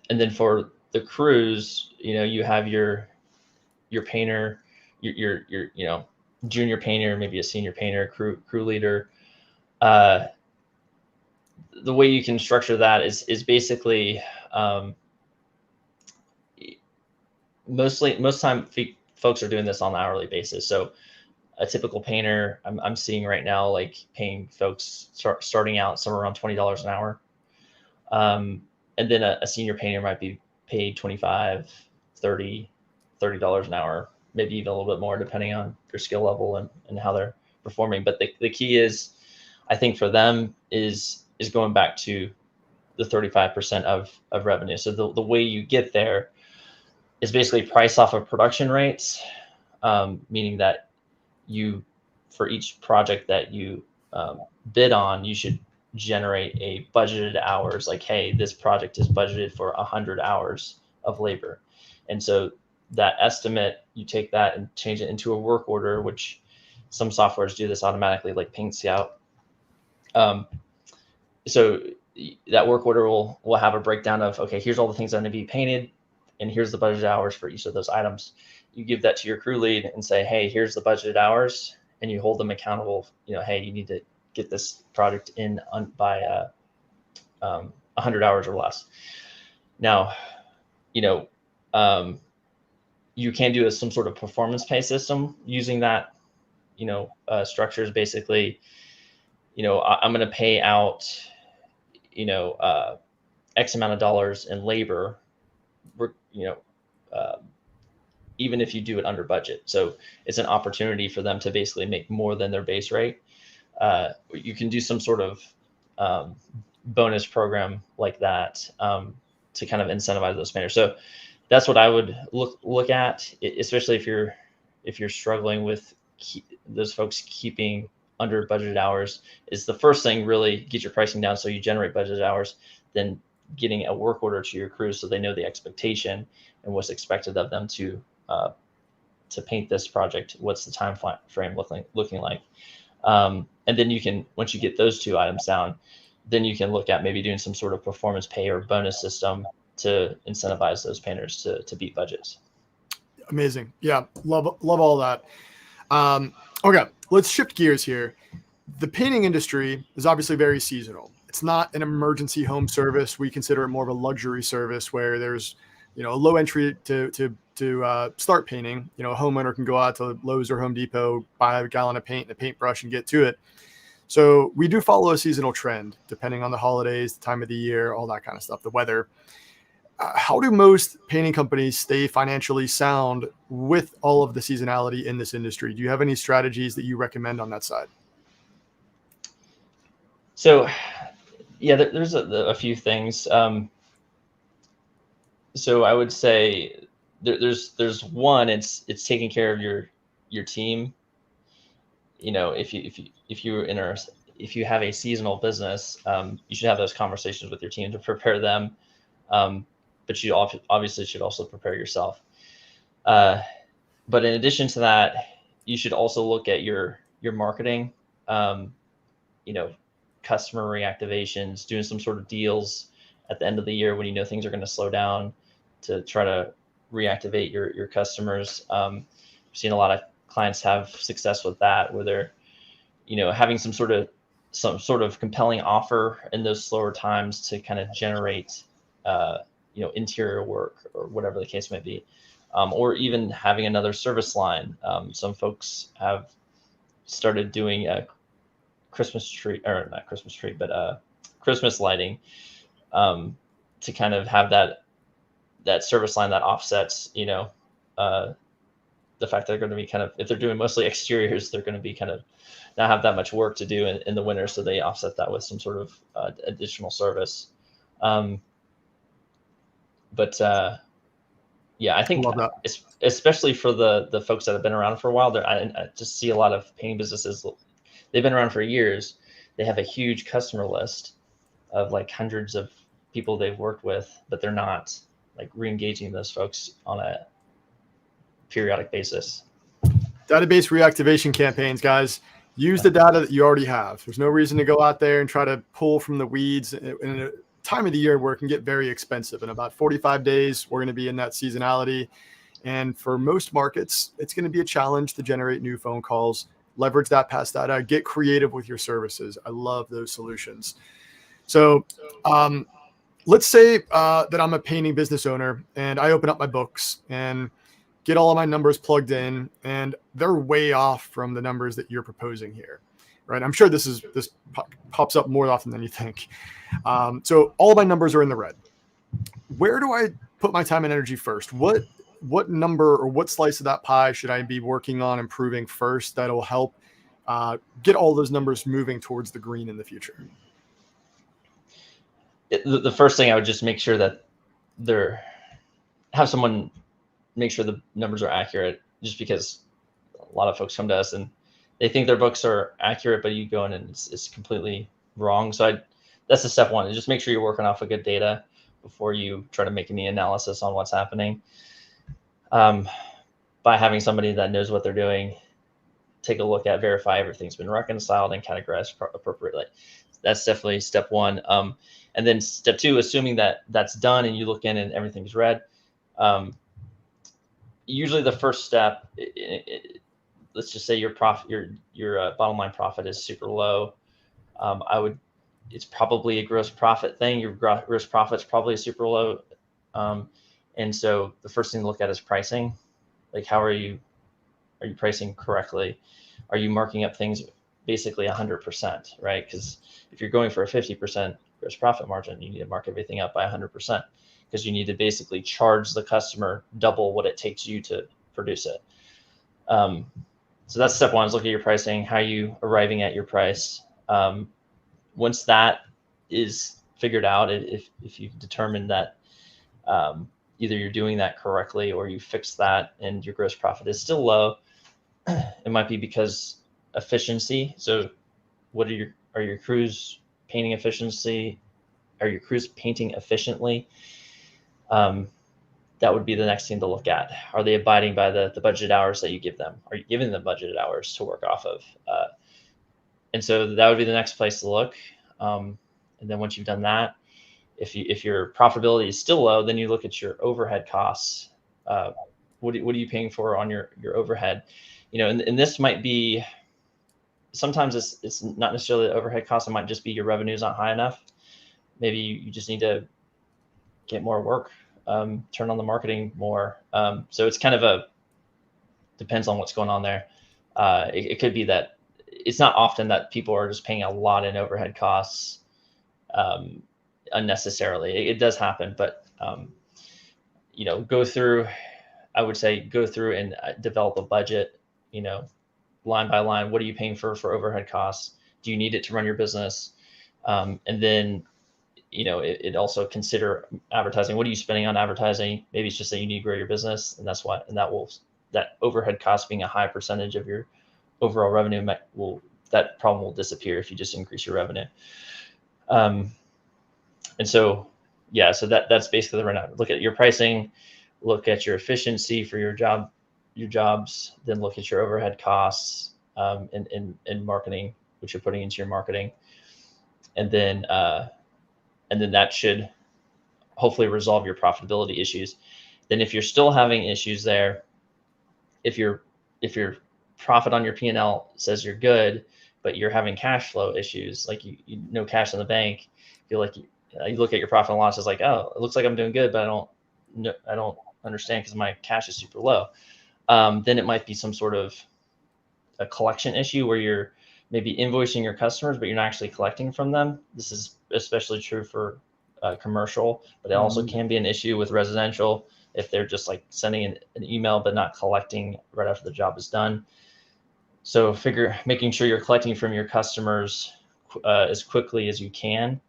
[SPEAKER 2] then for the crews, you have your painter, your junior painter, maybe a senior painter, crew leader. The way you can structure that is basically most time folks are doing this on an hourly basis. So a typical painter, I'm seeing right now, like paying folks starting out somewhere around $20 an hour. And then a senior painter might be paid $25, $30 an hour, maybe even a little bit more depending on their skill level and how they're performing. But the key is, I think for them is going back to the 35% of revenue. So the way you get there is basically price off of production rates, meaning that for each project that you bid on, you should generate a budgeted hours, like, hey, this project is budgeted for 100 hours of labor. And so that estimate, you take that and change it into a work order, which some softwares do this automatically, like Paint Scout. So that work order will have a breakdown of, okay, here's all the things that need to be painted, and here's the budgeted hours for each of those items. You give that to your crew lead and say, hey, here's the budgeted hours, and you hold them accountable. Hey, you need to get this project in by 100 hours or less. Now, you can do some sort of performance pay system using that. Structure is basically, I'm going to pay out, X amount of dollars in labor, even if you do it under budget. So it's an opportunity for them to basically make more than their base rate. You can do some sort of bonus program like that to kind of incentivize those painters. So that's what I would look at, especially if you're struggling with those folks keeping under budgeted hours. Is the first thing, really get your pricing down so you generate budgeted hours, then getting a work order to your crew so they know the expectation and what's expected of them to paint this project. What's the time frame looking like? And then you can, once you get those two items down, then you can look at maybe doing some sort of performance pay or bonus system to incentivize those painters to beat budgets.
[SPEAKER 1] Amazing. Yeah. Love all that. Okay. Let's shift gears here. The painting industry is obviously very seasonal. It's not an emergency home service. We consider it more of a luxury service where there's, a low entry to start painting. A homeowner can go out to Lowe's or Home Depot, buy a gallon of paint and a paintbrush and get to it. So we do follow a seasonal trend depending on the holidays, the time of the year, all that kind of stuff, the weather. How do most painting companies stay financially sound with all of the seasonality in this industry? Do you have any strategies that you recommend on that side?
[SPEAKER 2] So Yeah, there's a few things. So I would say there's one, it's taking care of your team. You know, if you have a seasonal business, you should have those conversations with your team to prepare them. But you obviously should also prepare yourself. Uh, but in addition to that, you should also look at your marketing. Um, you know, customer reactivations, doing some sort of deals at the end of the year when you know things are going to slow down, to try to reactivate your customers. I've seen a lot of clients have success with that, where they're, having some sort of compelling offer in those slower times to kind of generate, interior work or whatever the case may be, or even having another service line. Some folks have started doing Christmas tree, or not Christmas tree, but Christmas lighting, um, to kind of have that service line that offsets, uh, the fact they're going to be kind of, if they're doing mostly exteriors, they're going to be kind of not have that much work to do in the winter, so they offset that with some sort of additional service. Um, but yeah, I
[SPEAKER 1] I
[SPEAKER 2] think
[SPEAKER 1] love that.
[SPEAKER 2] especially for the folks that have been around for a while, I just see a lot of painting businesses. They've been around for years. They have a huge customer list of like hundreds of people they've worked with, but they're not like re-engaging those folks on a periodic basis.
[SPEAKER 1] Database reactivation campaigns, guys. Use the data that you already have. There's no reason to go out there and try to pull from the weeds in a time of the year where it can get very expensive. In about 45 days, we're going to be in that seasonality. And for most markets, it's going to be a challenge to generate new phone calls. Leverage that past data. Get creative with your services. I love those solutions. So let's say that I'm a painting business owner and I open up my books and get all of my numbers plugged in, and they're way off from the numbers that you're proposing here, right? I'm sure this pops up more often than you think. So all of my numbers are in the red. Where do I put my time and energy first? What number or what slice of that pie should I be working on improving first that'll help get all those numbers moving towards the green in the future?
[SPEAKER 2] The first thing, I would just make sure that they're have someone make sure the numbers are accurate, just because a lot of folks come to us and they think their books are accurate, but you go in and it's completely wrong. So that's the step one, is just make sure you're working off of good data before you try to make any analysis on what's happening. By having somebody that knows what they're doing, take a look at, verify everything's been reconciled and categorized appropriately. That's definitely step one. And then step two, assuming that that's done and you look in and everything's red, usually the first step, let's just say your profit, your bottom line profit is super low. It's probably a gross profit thing. Your gross profit's probably super low. And so the first thing to look at is pricing. Like, how are you pricing correctly? Are you marking up things basically 100%, right? Because if you're going for a 50% gross profit margin, you need to mark everything up by 100%, because you need to basically charge the customer double what it takes you to produce it. So that's step one, is look at your pricing. How are you arriving at your price? Once that is figured out, if you've determined that either you're doing that correctly or you fix that and your gross profit is still low, it might be because efficiency. So are your crews painting efficiency? Are your crews painting efficiently? That would be the next thing to look at. Are they abiding by the budget hours that you give them? Are you giving them budgeted hours to work off of? And so that would be the next place to look. And then once you've done that, if your profitability is still low, then you look at your overhead costs. What are you paying for on your overhead? And this might be, sometimes it's not necessarily the overhead cost. It might just be your revenue's not high enough. Maybe you just need to get more work, turn on the marketing more. So it's kind of depends on what's going on there. It could be that it's not often that people are just paying a lot in overhead costs unnecessarily. It does happen, but I would say go through and develop a budget, line by line. What are you paying for overhead costs? Do you need it to run your business? And then it also consider advertising. What are you spending on advertising? Maybe it's just that you need to grow your business, and that's why, and that overhead cost being a high percentage of your overall revenue that problem will disappear if you just increase your revenue. And so, yeah, so that's basically the rundown. Look at your pricing, look at your efficiency for your jobs, then look at your overhead costs in marketing, which you're putting into your marketing, and then that should hopefully resolve your profitability issues. Then if you're still having issues there, if your profit on your P&L says you're good, but you're having cash flow issues, like you no cash in the bank, feel like you look at your profit and loss as like, oh, it looks like I'm doing good, but I don't understand because my cash is super low. Then it might be some sort of a collection issue where you're maybe invoicing your customers, but you're not actually collecting from them. This is especially true for commercial, but it also can be an issue with residential if they're just like sending an email but not collecting right after the job is done. So making sure you're collecting from your customers as quickly as you can.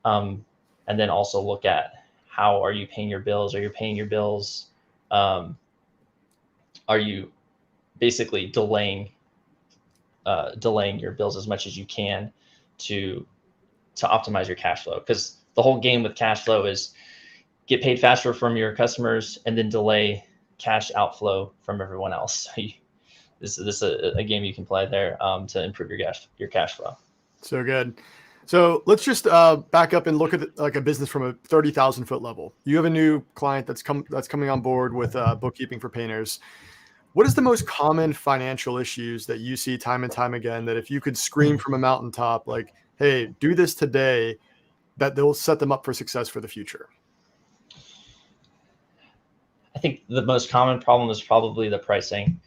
[SPEAKER 2] And then also look at how are you paying your bills? Are you paying your bills? Are you basically delaying your bills as much as you can to optimize your cash flow? Because the whole game with cash flow is get paid faster from your customers and then delay cash outflow from everyone else. This is a game you can play there to improve your cash flow.
[SPEAKER 1] So good. So let's just back up and look at like a business from a 30,000 foot level. You have a new client that's coming on board with bookkeeping for painters. What is the most common financial issues that you see time and time again that if you could scream from a mountaintop, like, hey, do this today, that they'll set them up for success for the future?
[SPEAKER 2] I think the most common problem is probably the pricing.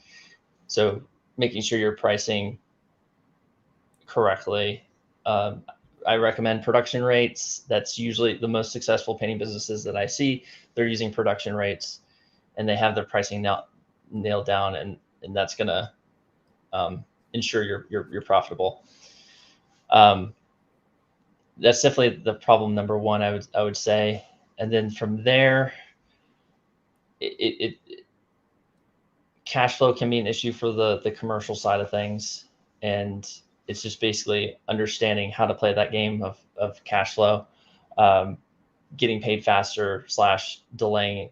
[SPEAKER 2] So making sure you're pricing correctly. I recommend production rates. That's usually the most successful painting businesses that I see. They're using production rates and they have their pricing nailed down, and that's going to ensure you're profitable. That's definitely the problem number one, I would say. And then from there, cash flow can be an issue for the commercial side of things, and it's just basically understanding how to play that game of cash flow, getting paid faster / delaying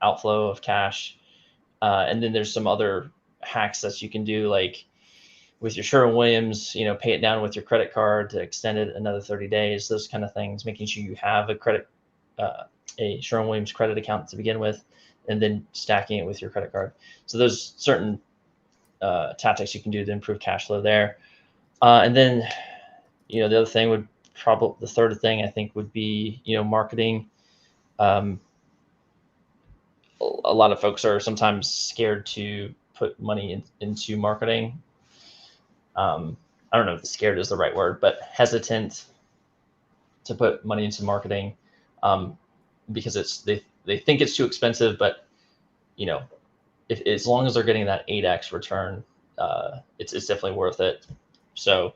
[SPEAKER 2] outflow of cash. And then there's some other hacks that you can do, like with your Sherwin-Williams, pay it down with your credit card to extend it another 30 days, those kind of things, making sure you have a Sherwin-Williams credit account to begin with, and then stacking it with your credit card. So there's certain tactics you can do to improve cash flow there. And then, the other thing the third thing I think would be, marketing. A lot of folks are sometimes scared to put money into marketing. I don't know if scared is the right word, but hesitant to put money into marketing because they think it's too expensive, but if as long as they're getting that 8x return, it's definitely worth it. So,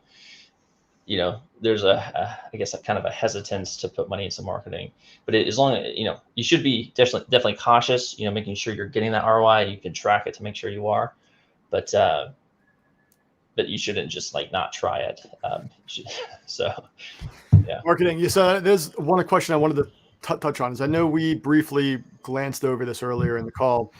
[SPEAKER 2] there's I guess a kind of a hesitance to put money into marketing, but as long as, you should be definitely cautious, making sure you're getting that ROI. You can track it to make sure you are, but you shouldn't just like not try it. So, yeah.
[SPEAKER 1] Marketing. Yes. There's one question I wanted to touch on is I know we briefly glanced over this earlier in the call,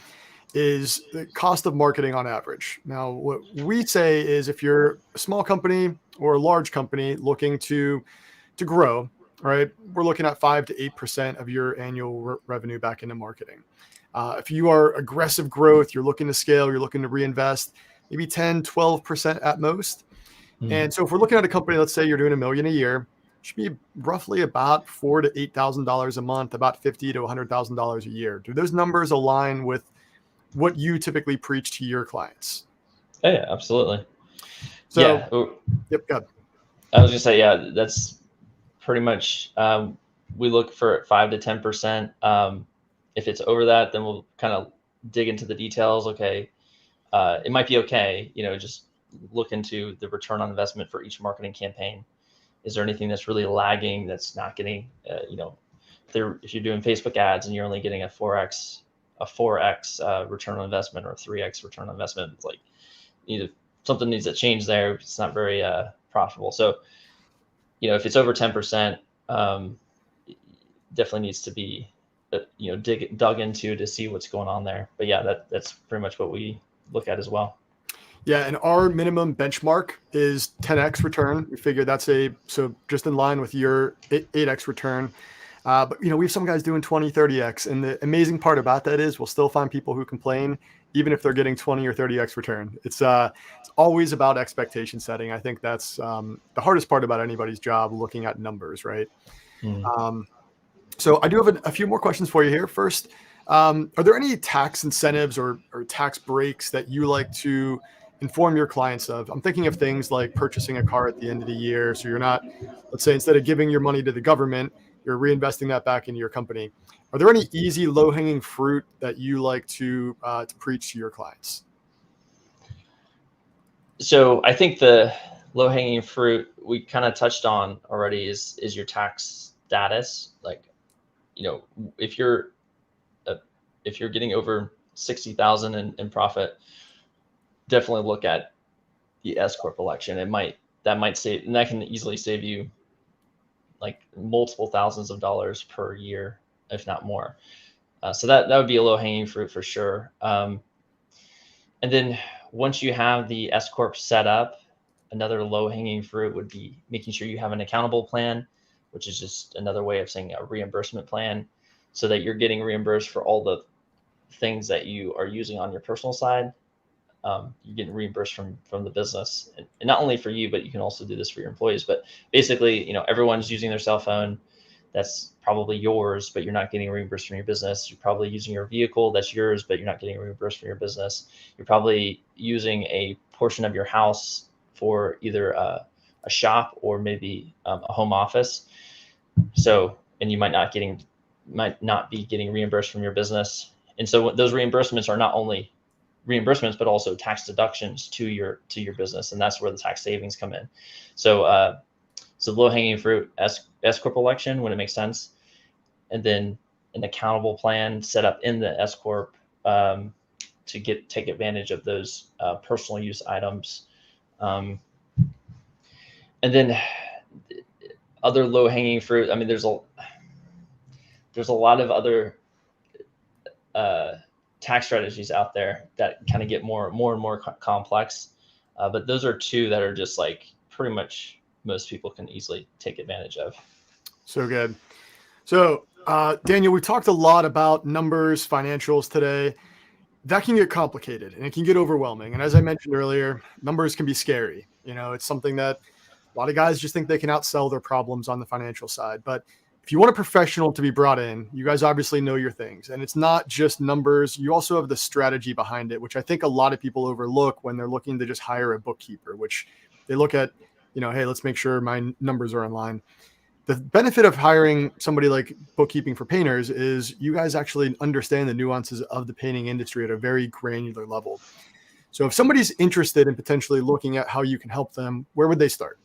[SPEAKER 1] is the cost of marketing on average. Now, what we say is if you're a small company or a large company looking to grow, right, we're looking at 5 to 8% of your annual revenue back into marketing. If you are aggressive growth, you're looking to scale, you're looking to reinvest, maybe 10, 12% at most. And so if we're looking at a company, let's say you're doing $1 million a year, it should be roughly about $4,000 to $8,000 a month, about $50,000 to $100,000 a year. Do those numbers align with what you typically preach to your clients?
[SPEAKER 2] Oh, yeah, absolutely.
[SPEAKER 1] So,
[SPEAKER 2] yeah.
[SPEAKER 1] Yep, go ahead.
[SPEAKER 2] I was gonna say, yeah, that's pretty much, we look for 5 to 10%. If it's over that, then we'll kind of dig into the details. Okay. It might be okay, just look into the return on investment for each marketing campaign. Is there anything that's really lagging that's not getting, if you're doing Facebook ads and you're only getting a 4x return on investment or a 3x return on investment, it's like something needs to change there. It's not very profitable. So, if it's over 10%, definitely needs to be, dug into to see what's going on there. But yeah, that's pretty much what we look at as well.
[SPEAKER 1] Yeah, and our minimum benchmark is 10x return. We figure that's so just in line with your 8x return. But we have some guys doing 20, 30x. And the amazing part about that is we'll still find people who complain, even if they're getting 20 or 30x return. It's always about expectation setting. I think that's the hardest part about anybody's job, looking at numbers, right? So I do have a few more questions for you here. First, are there any tax incentives or tax breaks that you like to inform your clients of? I'm thinking of things like purchasing a car at the end of the year. So you're not, let's say, instead of giving your money to the government, you're reinvesting that back into your company. Are there any easy low-hanging fruit that you like to preach to your clients?
[SPEAKER 2] So I think the low-hanging fruit we kind of touched on already is your tax status. Like, if you're getting over 60,000 in profit, definitely look at the S corp election. That might save, and that can easily save you like multiple thousands of dollars per year, if not more. So that would be a low hanging fruit for sure. And then once you have the S corp set up, another low hanging fruit would be making sure you have an accountable plan, which is just another way of saying a reimbursement plan, so that you're getting reimbursed for all the things that you are using on your personal side. You're getting reimbursed from the business, and not only for you, but you can also do this for your employees. But basically, everyone's using their cell phone. That's probably yours, but you're not getting reimbursed from your business. You're probably using your vehicle that's yours, but you're not getting reimbursed from your business. You're probably using a portion of your house for either a shop or maybe a home office. So, and you might not be getting reimbursed from your business. And so those reimbursements are not only reimbursements, but also tax deductions to your business. And that's where the tax savings come in. So, low hanging fruit, S corp election when it makes sense. And then an accountable plan set up in the S corp to take advantage of those personal use items. And then other low hanging fruit. I mean, there's a lot of other tax strategies out there that kind of get more and more complex. But those are two that are just like pretty much most people can easily take advantage of.
[SPEAKER 1] So good. So Daniel, we talked a lot about numbers, financials today. That can get complicated and it can get overwhelming. And as I mentioned earlier, numbers can be scary. It's something that a lot of guys just think they can outsell their problems on the financial side. But if you want a professional to be brought in, you guys obviously know your things. And it's not just numbers. You also have the strategy behind it, which I think a lot of people overlook when they're looking to just hire a bookkeeper, which they look at, hey, let's make sure my numbers are in line. The benefit of hiring somebody like Bookkeeping for Painters is you guys actually understand the nuances of the painting industry at a very granular level. So if somebody's interested in potentially looking at how you can help them, where would they start?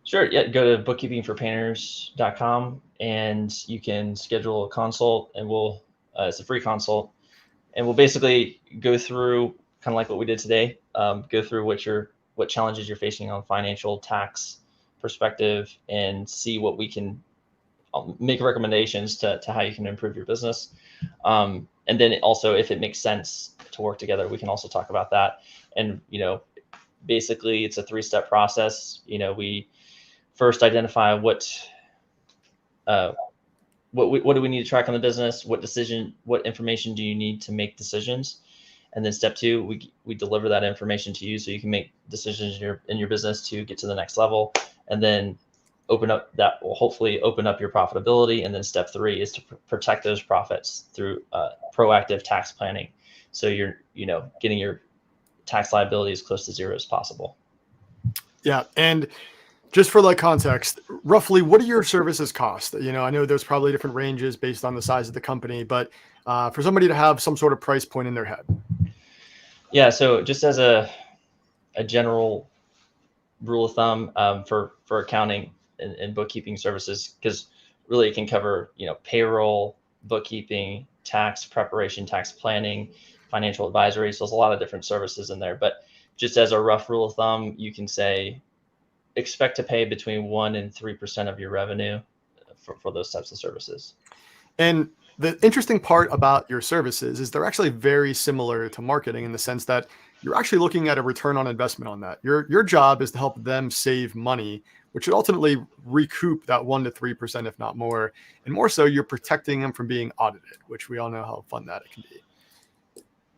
[SPEAKER 2] Sure. Yeah. Go to bookkeepingforpainters.com and you can schedule a consult, and it's a free consult, and we'll basically go through kind of like what we did today, go through what challenges you're facing on financial tax perspective and see what we can make recommendations to how you can improve your business. And then also, if it makes sense to work together, we can also talk about that. And, basically it's a 3-step process. We first identify what do we need to track on the business? What information do you need to make decisions? And then step 2, we deliver that information to you so you can make decisions in your business to get to the next level. And then that will hopefully open up your profitability. And then step 3 is to protect those profits through proactive tax planning. So you're, getting your tax liability as close to zero as possible. Yeah.
[SPEAKER 1] And just for context, roughly what do your services cost? I know there's probably different ranges based on the size of the company, but for somebody to have some sort of price point in their head.
[SPEAKER 2] Yeah. So just as a general rule of thumb for accounting and bookkeeping services, because really it can cover, payroll, bookkeeping, tax preparation, tax planning, financial advisory. So there's a lot of different services in there. But just as a rough rule of thumb, you can say expect to pay between 1% and 3% of your revenue for those types of services.
[SPEAKER 1] And the interesting part about your services is they're actually very similar to marketing in the sense that you're actually looking at a return on investment on that. Your job is to help them save money, which should ultimately recoup that 1% to 3%, if not more. And more so, you're protecting them from being audited, which we all know how fun that it can be.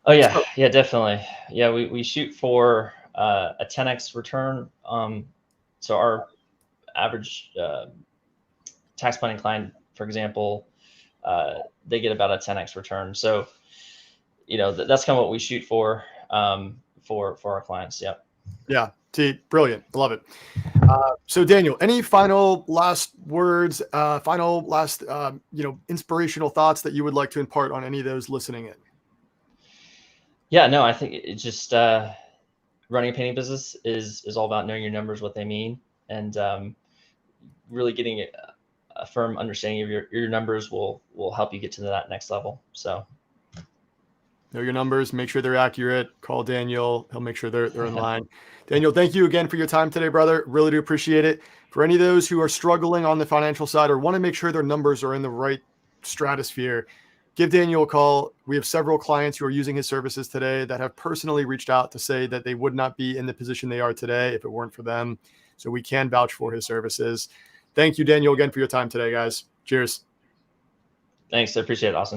[SPEAKER 2] Oh yeah, yeah, definitely. Yeah, we shoot for a 10x return. So our average tax planning client, for example, they get about a 10x return. So, that's kind of what we shoot for our clients. Yep.
[SPEAKER 1] Yeah. Brilliant. Love it. So Daniel, any final last words, final last, inspirational thoughts that you would like to impart on any of those listening in?
[SPEAKER 2] Yeah, no, I think it's just running a painting business is all about knowing your numbers, what they mean, and really getting a firm understanding of your numbers will help you get to that next level. So
[SPEAKER 1] Know your numbers, make sure they're accurate. Call Daniel. He'll make sure they're in line. Daniel, thank you again for your time today, brother. Really do appreciate it. For any of those who are struggling on the financial side or want to make sure their numbers are in the right stratosphere, give Daniel a call. We have several clients who are using his services today that have personally reached out to say that they would not be in the position they are today if it weren't for them. So we can vouch for his services. Thank you, Daniel, again for your time today, guys. Cheers.
[SPEAKER 2] thanks. I appreciate it. Awesome.